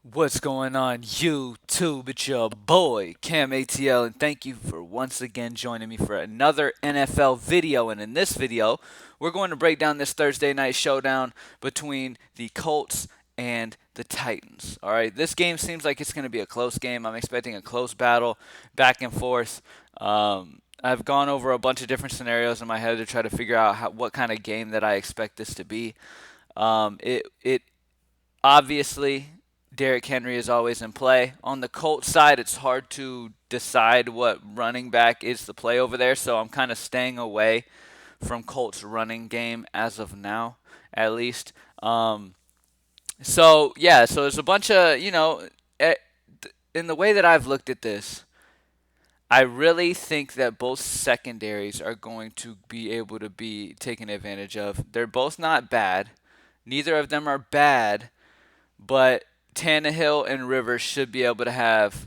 What's going on, YouTube? It's your boy, CamATL, and thank you for once again joining me for another NFL video. And in this video, we're going to break down this Thursday night showdown between the Colts and the Titans. All right, this game seems like it's going to be a close game. I'm expecting a close battle, back and forth. I've gone over a bunch of different scenarios in my head to try to figure out what kind of game that I expect this to be. It obviously, Derrick Henry is always in play. On the Colts side, it's hard to decide what running back is the play over there, so I'm kind of staying away from Colts running game as of now, at least. So there's a bunch of, eh, in the way that I've looked at this, I really think that both secondaries are going to be able to be taken advantage of. They're both not bad. Neither of them are bad, but Tannehill and Rivers should be able to have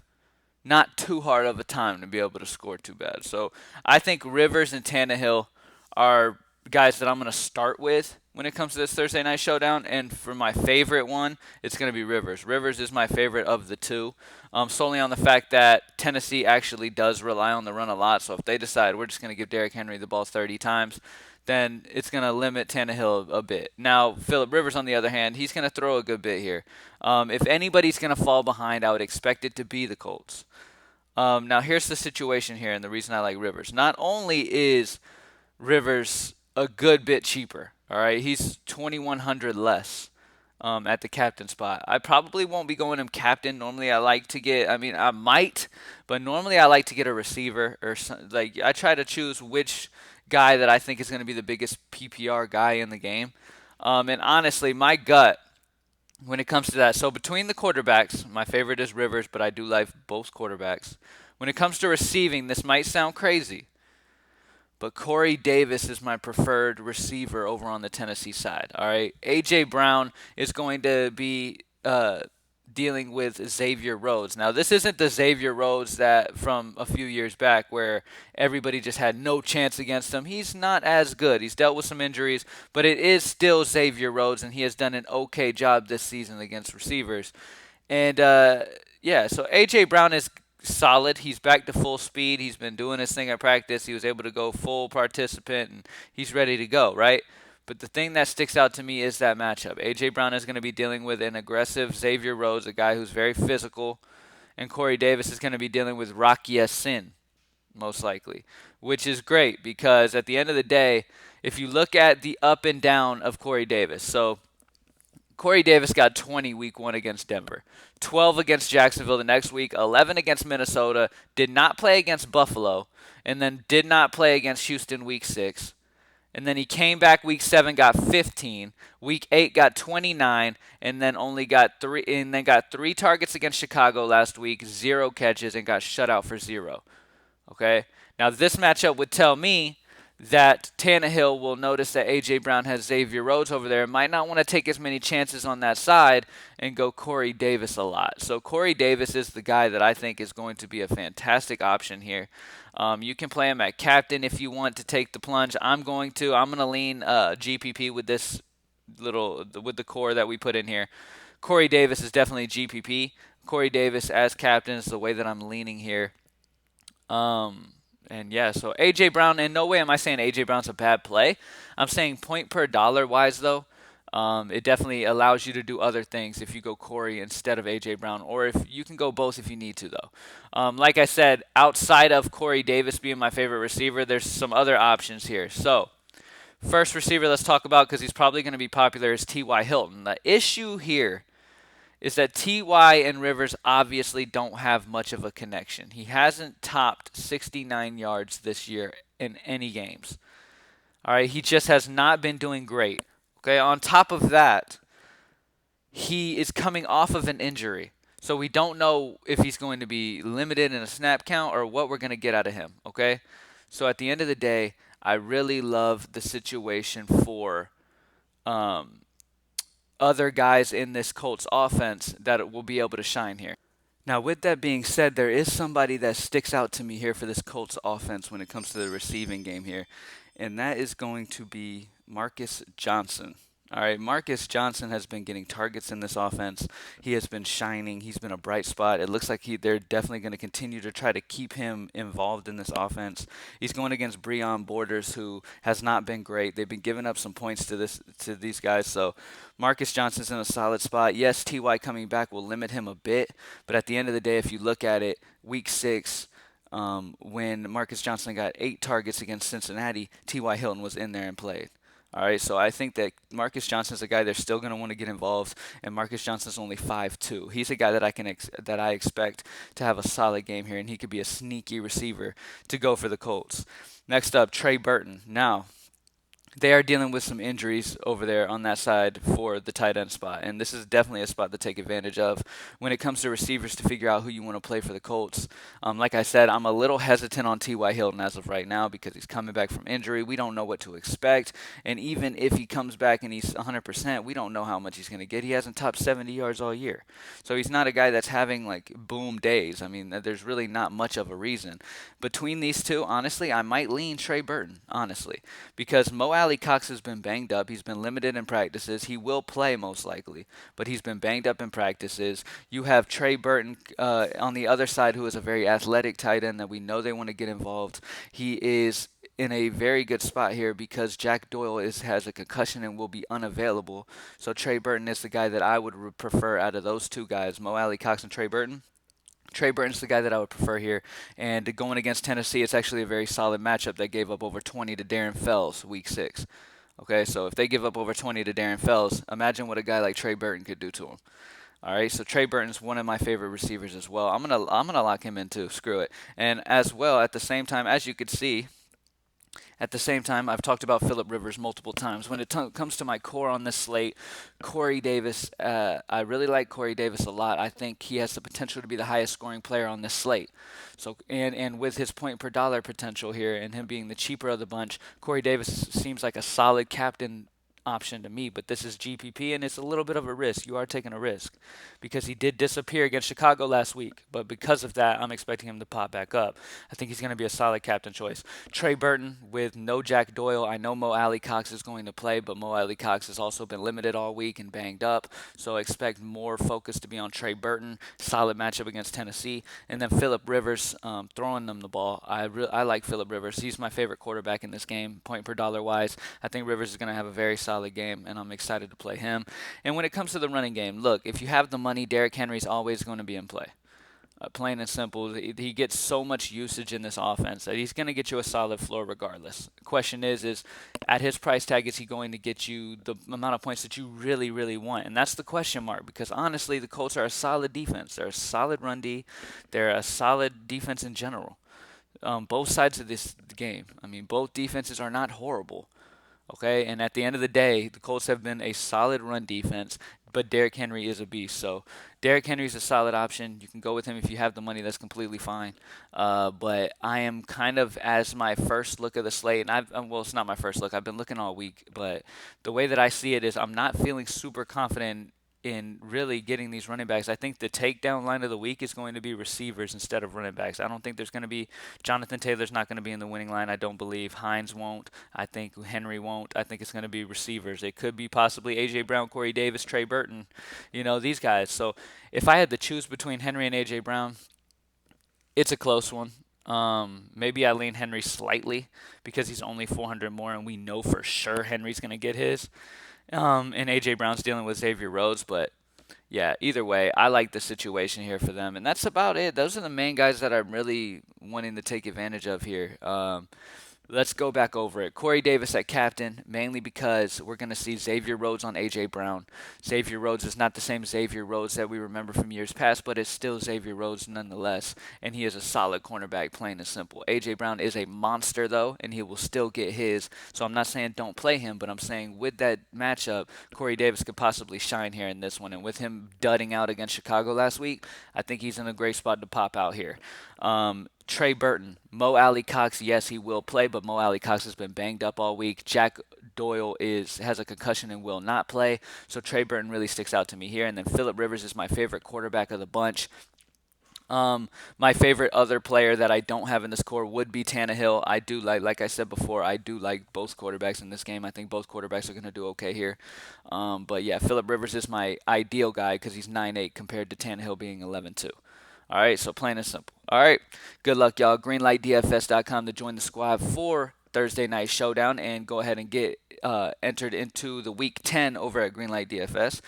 not too hard of a time to be able to score too bad. So I think Rivers and Tannehill are guys that I'm going to start with when it comes to this Thursday night showdown. And for my favorite one, it's going to be Rivers. Rivers is my favorite of the two, solely on the fact that Tennessee actually does rely on the run a lot. So if they decide we're just going to give Derrick Henry the ball 30 times, then it's going to limit Tannehill a bit. Now, Phillip Rivers, on the other hand, he's going to throw a good bit here. If anybody's going to fall behind, I would expect it to be the Colts. Now, here's the situation here, and the reason I like Rivers. Not only is Rivers a good bit cheaper, all right, he's 2,100 less at the captain spot. I probably won't be going him captain. Normally, I like to get. I mean, I might, but normally I like to get a receiver or like I try to choose which guy that I think is going to be the biggest PPR guy in the game. And honestly, my gut when it comes to that. So between the quarterbacks, my favorite is Rivers, but I do like both quarterbacks. When it comes to receiving, this might sound crazy, but Corey Davis is my preferred receiver over on the Tennessee side. All right, AJ Brown is going to be dealing with Xavier Rhodes. Now, this isn't the Xavier Rhodes that from a few years back where everybody just had no chance against him. He's not as good. He's dealt with some injuries, but it is still Xavier Rhodes, and he has done an okay job this season against receivers. And yeah, so AJ Brown is solid. He's back to full speed. He's been doing his thing at practice. He was able to go full participant, and he's ready to go, right? But the thing that sticks out to me is that matchup. A.J. Brown is going to be dealing with an aggressive Xavier Rhodes, a guy who's very physical, and Corey Davis is going to be dealing with Rocky Sin, most likely, which is great because at the end of the day, if you look at the up and down of Corey Davis, so Corey Davis got 20 week one against Denver, 12 against Jacksonville the next week, 11 against Minnesota, did not play against Buffalo, and then did not play against Houston week 6. And then he came back week 7, got 15. Week 8 got 29, and then only got 3 and then got 3 targets against Chicago last week, 0 catches, and got shut out for 0. Okay? Now this matchup would tell me that Tannehill will notice that A.J. Brown has Xavier Rhodes over there, might not want to take as many chances on that side and go Corey Davis a lot. So Corey Davis is the guy that I think is going to be a fantastic option here. You can play him at captain if you want to take the plunge. I'm going to lean GPP with this with the core that we put in here. Corey Davis is definitely GPP. Corey Davis as captain is the way that I'm leaning here. And yeah, so AJ Brown, in no way am I saying AJ Brown's a bad play. I'm saying point per dollar wise though, it definitely allows you to do other things if you go Corey instead of AJ Brown, or if you can go both if you need to though. Like I said, outside of Corey Davis being my favorite receiver, there's some other options here. So first receiver let's talk about because he's probably going to be popular is T.Y. Hilton. The issue here is that T.Y. and Rivers obviously don't have much of a connection. He hasn't topped 69 yards this year in any games. All right, he just has not been doing great. Okay, on top of that, he is coming off of an injury. So we don't know if he's going to be limited in a snap count or what we're going to get out of him, okay? So at the end of the day, I really love the situation for other guys in this Colts offense that will be able to shine here. Now, with that being said, there is somebody that sticks out to me here for this Colts offense when it comes to the receiving game here, and that is going to be Marcus Johnson. All right, Marcus Johnson has been getting targets in this offense. He has been shining. He's been a bright spot. It looks like they're definitely going to continue to try to keep him involved in this offense. He's going against Breon Borders, who has not been great. They've been giving up some points to these guys. So Marcus Johnson's in a solid spot. Yes, Ty coming back will limit him a bit, but at the end of the day, if you look at it, Week 6. When Marcus Johnson got 8 targets against Cincinnati, T.Y. Hilton was in there and played. All right, so I think that Marcus Johnson's a guy they're still going to want to get involved, and Marcus Johnson's only 5'2". He's a guy that I expect to have a solid game here, and he could be a sneaky receiver to go for the Colts. Next up, Trey Burton. Now, they are dealing with some injuries over there on that side for the tight end spot, and this is definitely a spot to take advantage of when it comes to receivers to figure out who you want to play for the Colts. Like I said, I'm a little hesitant on T.Y. Hilton as of right now because he's coming back from injury. We don't know what to expect, and even if he comes back and he's 100%, we don't know how much he's going to get. He hasn't topped 70 yards all year, so he's not a guy that's having like boom days. I mean, there's really not much of a reason. Between these two, honestly, I might lean Trey Burton, honestly, because Mo Alley Cox has been banged up. He's been limited in practices. He will play most likely, but he's been banged up in practices. You have Trey Burton on the other side, who is a very athletic tight end that we know they want to get involved. He is in a very good spot here because Jack Doyle has a concussion and will be unavailable. So Trey Burton is the guy that I would prefer out of those two guys, Mo Alley Cox and Trey Burton. Trey Burton's the guy that I would prefer here. And going against Tennessee, it's actually a very solid matchup. They gave up over 20 to Darren Fells week 6. Okay, so if they give up over 20 to Darren Fells, imagine what a guy like Trey Burton could do to him. All right, so Trey Burton's one of my favorite receivers as well. I'm gonna lock him in too. Screw it. And as well, at the same time, as you could see, at the same time, I've talked about Phillip Rivers multiple times. When it comes to my core on this slate, Corey Davis, I really like Corey Davis a lot. I think he has the potential to be the highest scoring player on this slate. So, and with his point per dollar potential here and him being the cheaper of the bunch, Corey Davis seems like a solid captain option to me, but this is GPP and it's a little bit of a risk. You are taking a risk because he did disappear against Chicago last week, but because of that, I'm expecting him to pop back up. I think he's going to be a solid captain choice. Trey Burton with no Jack Doyle. I know Mo Alley Cox is going to play, but Mo Alley Cox has also been limited all week and banged up, so expect more focus to be on Trey Burton. Solid matchup against Tennessee, and then Phillip Rivers throwing them the ball. I like Phillip Rivers. He's my favorite quarterback in this game, point per dollar wise. I think Rivers is going to have a very solid game, and I'm excited to play him. And when it comes to the running game, look, if you have the money, Derrick Henry's always going to be in play. Plain and simple, he gets so much usage in this offense that he's going to get you a solid floor regardless. The question is at his price tag, is he going to get you the amount of points that you really, really want? And that's the question mark because honestly, the Colts are a solid defense. They're a solid run D. They're a solid defense in general. Both sides of this game. I mean, both defenses are not horrible. Okay, and at the end of the day, the Colts have been a solid run defense, but Derrick Henry is a beast. So Derrick Henry is a solid option. You can go with him if you have the money. That's completely fine. But I am kind of, as my first look of the slate, and well, it's not my first look. I've been looking all week, but the way that I see it is I'm not feeling super confident in really getting these running backs. I think the takedown line of the week is going to be receivers instead of running backs. I don't think there's going to be Jonathan Taylor's not going to be in the winning line. I don't believe Hines won't. I think Henry won't. I think it's going to be receivers. It could be possibly AJ Brown, Corey Davis, Trey Burton, these guys. So if I had to choose between Henry and AJ Brown, it's a close one. Maybe I lean Henry slightly because he's only 400 more, and we know for sure Henry's going to get his. And AJ Brown's dealing with Xavier Rhodes, but yeah, either way, I like the situation here for them, and that's about it. Those are the main guys that I'm really wanting to take advantage of here. Let's go back over it. Corey Davis at captain, mainly because we're going to see Xavier Rhodes on A.J. Brown. Xavier Rhodes is not the same Xavier Rhodes that we remember from years past, but it's still Xavier Rhodes nonetheless, and he is a solid cornerback, plain and simple. A.J. Brown is a monster, though, and he will still get his, so I'm not saying don't play him, but I'm saying with that matchup, Corey Davis could possibly shine here in this one, and with him dudding out against Chicago last week, I think he's in a great spot to pop out here. Trey Burton, Mo Alley Cox, yes, he will play, but Mo Alley Cox has been banged up all week. Jack Doyle has a concussion and will not play, so Trey Burton really sticks out to me here. And then Phillip Rivers is my favorite quarterback of the bunch. My favorite other player that I don't have in this core would be Tannehill. I do like I said before, I do like both quarterbacks in this game. I think both quarterbacks are going to do okay here. But yeah, Philip Rivers is my ideal guy because he's 9-8 compared to Tannehill being 11-2. All right, so plain and simple. All right, good luck, y'all. GreenlightDFS.com to join the squad for Thursday night showdown and go ahead and get entered into the week 10 over at Greenlight DFS.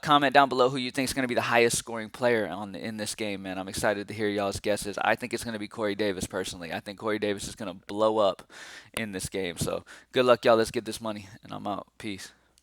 Comment down below who you think is going to be the highest scoring player in this game, man. I'm excited to hear y'all's guesses. I think it's going to be Corey Davis personally. I think Corey Davis is going to blow up in this game. So good luck, y'all. Let's get this money, and I'm out. Peace.